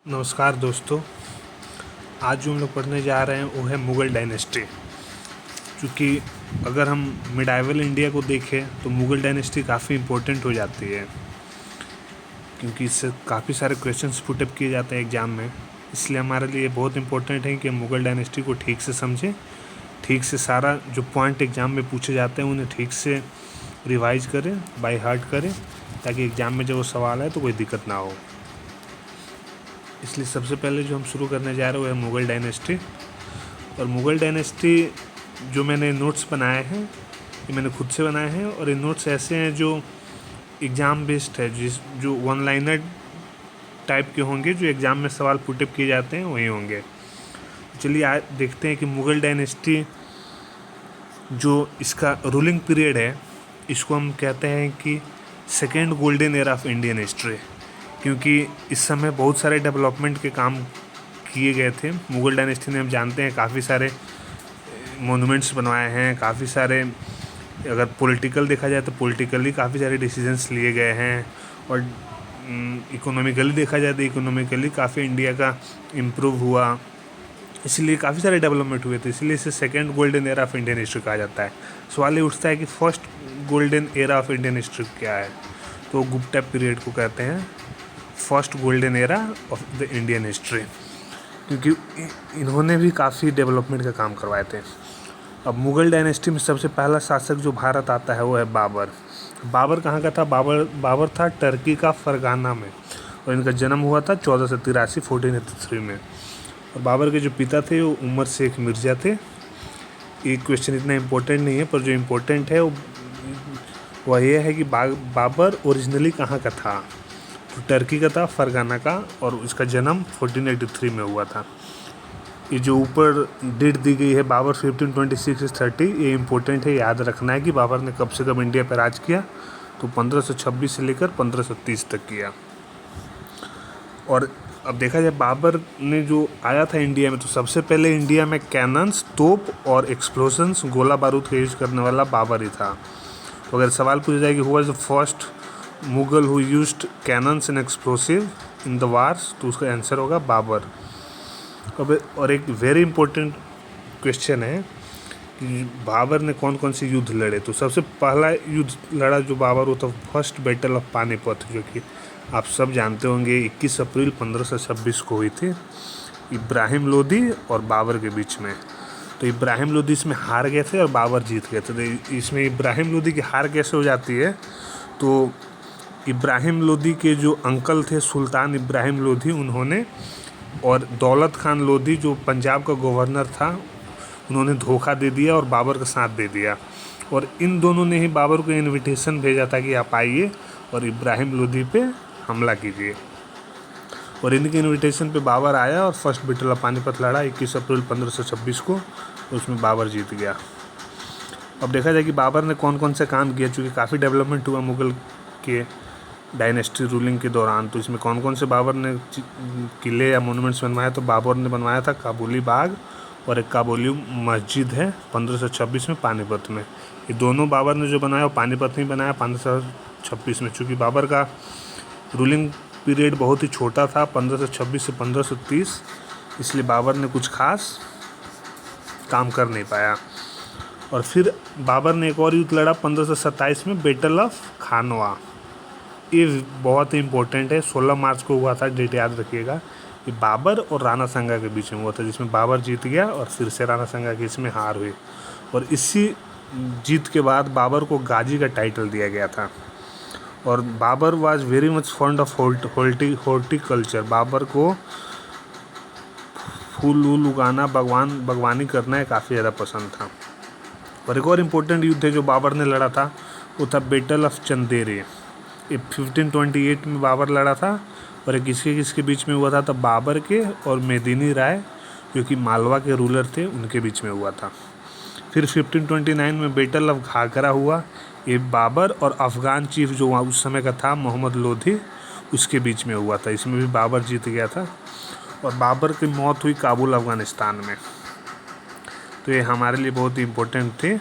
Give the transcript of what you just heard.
नमस्कार दोस्तों। आज जो हम लोग पढ़ने जा रहे हैं वो है मुग़ल डायनेस्टी। क्योंकि अगर हम मिडाइवल इंडिया को देखें तो मुग़ल डायनेस्टी काफ़ी इम्पोर्टेंट हो जाती है, क्योंकि इससे काफ़ी सारे क्वेश्चंस पुटअप किए जाते हैं एग्ज़ाम में। इसलिए हमारे लिए बहुत इम्पोर्टेंट है कि हम मुग़ल डायनेस्टी को ठीक से समझें, ठीक से सारा जो पॉइंट एग्ज़ाम में पूछे जाते हैं उन्हें ठीक से रिवाइज करें, बाय हार्ट करें, ताकि एग्ज़ाम में जब वो सवाल आए तो कोई दिक्कत ना हो। इसलिए सबसे पहले जो हम शुरू करने जा रहे हैं वो है मुग़ल डायनेस्टी। और मुग़ल डायनेस्टी जो मैंने नोट्स बनाए हैं ये मैंने खुद से बनाए हैं, और ये नोट्स ऐसे हैं जो एग्ज़ाम बेस्ड है, जो वन लाइनर टाइप के होंगे, जो एग्ज़ाम में सवाल पुटअप किए जाते हैं वही होंगे। चलिए आज देखते हैं कि मुग़ल डायनेस्टी जो इसका रूलिंग पीरियड है, इसको हम कहते हैं कि second golden era of Indian history, क्योंकि इस समय बहुत सारे डेवलपमेंट के काम किए गए थे। मुग़ल डायनेस्टी ने हम जानते हैं काफ़ी सारे मोनूमेंट्स बनवाए हैं, काफ़ी सारे, अगर पॉलिटिकल देखा जाए तो पॉलिटिकली काफ़ी सारे डिसीजंस लिए गए हैं, और इकोनॉमिकली देखा जाए तो इकोनॉमिकली काफ़ी इंडिया का इम्प्रूव हुआ, इसलिए काफ़ी सारे डेवलपमेंट हुए थे। इसलिए इसे second golden era of Indian history कहा जाता है। सवाल ये उठता है कि first golden era of Indian history क्या है, तो गुप्ता पीरियड को कहते हैं first golden era of the Indian history, क्योंकि इन्होंने भी काफ़ी डेवलपमेंट का काम करवाए थे। अब मुग़ल डायनेस्टी में सबसे पहला शासक जो भारत आता है वो है बाबर। बाबर कहाँ का था? बाबर था टर्की का फरगाना में, और इनका जन्म हुआ था 1483 में। और बाबर के जो पिता थे वो उमर शेख मिर्ज़ा थे। ये क्वेश्चन इतना इम्पोर्टेंट नहीं है, पर जो इम्पोर्टेंट है वह यह है कि बाबर ओरिजिनली कहाँ का था, तो टर्की का था, फरगाना का, और इसका जन्म 1483 में हुआ था। ये जो ऊपर डेट दी गई है बाबर 1526-30, ये इम्पोर्टेंट है, याद रखना है कि बाबर ने कब से कब इंडिया पर राज किया, तो 1526 से लेकर 1530 तक किया। और अब देखा जाए बाबर ने जो आया था इंडिया में, तो सबसे पहले इंडिया में कैनन्स, तोप और एक्सप्लोजन्स, गोला बारूद का यूज़ करने वाला बाबर ही था। तो अगर सवाल पूछा जाए कि who was the first Mughal who used cannons and explosive in the wars, तो उसका आंसर होगा बाबर। और एक वेरी इंपॉर्टेंट क्वेश्चन है कि बाबर ने कौन कौन से युद्ध लड़े। तो सबसे पहला युद्ध लड़ा जो बाबर, वो था फर्स्ट बैटल ऑफ पानीपत, जो कि आप सब जानते होंगे 21 अप्रैल 1526 को हुई थी, इब्राहिम लोदी और बाबर के बीच में। तो इब्राहिम लोदी इसमें हार गए थे और बाबर जीत गए थे। तो इसमें इब्राहिम लोदी की हार कैसे हो जाती है, तो इब्राहिम लोदी के जो अंकल थे सुल्तान इब्राहिम लोदी, उन्होंने, और दौलत खान लोदी जो पंजाब का गवर्नर था, उन्होंने धोखा दे दिया और बाबर का साथ दे दिया। और इन दोनों ने ही बाबर को इनविटेशन भेजा था कि आप आइए और इब्राहिम लोदी पे हमला कीजिए। और इनके इनविटेशन पे बाबर आया और फर्स्ट बैटल ऑफ पानीपत लड़ा 21 अप्रैल 1526 को, तो उसमें बाबर जीत गया। अब देखा जाए कि बाबर ने कौन कौन से काम किया, चूँकि काफ़ी डेवलपमेंट हुआ मुग़ल के डायनेस्टी रूलिंग के दौरान। तो इसमें कौन कौन से बाबर ने किले या मोनूमेंट्स बनवाए, तो बाबर ने बनवाया था काबुली बाग, और एक काबुली मस्जिद है 1526 में पानीपत में। ये दोनों बाबर ने जो बनाया वो पानीपत में बनाया 1526 में। चूँकि बाबर का रूलिंग पीरियड बहुत ही छोटा था, 1526 से 1530, इसलिए बाबर ने कुछ खास काम कर नहीं पाया। और फिर बाबर ने एक और युद्ध लड़ा 1527 में, बैटल ऑफ खानवा। ये बहुत ही इम्पोर्टेंट है, 16 मार्च को हुआ था, डेट याद रखिएगा। ये बाबर और राणा सांगा के बीच में हुआ था, जिसमें बाबर जीत गया और फिर से राणा सांगा की इसमें हार हुई। और इसी जीत के बाद बाबर को गाजी का टाइटल दिया गया था। और Babur was very much fond of horticulture. Babur को फूल वूल उगाना, बागवानी करना काफ़ी ज़्यादा पसंद था। और एक और इम्पोर्टेंट युद्ध है जो बाबर ने लड़ा था, वो था बैटल ऑफ चंदेरी। ये 1528 में बाबर लड़ा था, और एक किसके बीच में हुआ था, तो बाबर के और मेदिनी राय जो कि मालवा के रूलर थे उनके बीच में हुआ था। फिर 1529 में बैटल ऑफ घाघरा हुआ। ये बाबर और अफ़गान चीफ जो वहाँ उस समय का था मोहम्मद लोधी, उसके बीच में हुआ था। इसमें भी बाबर जीत गया था, और बाबर की मौत हुई काबुल अफ़गानिस्तान में। तो ये हमारे लिए बहुत ही इम्पोर्टेंट थे।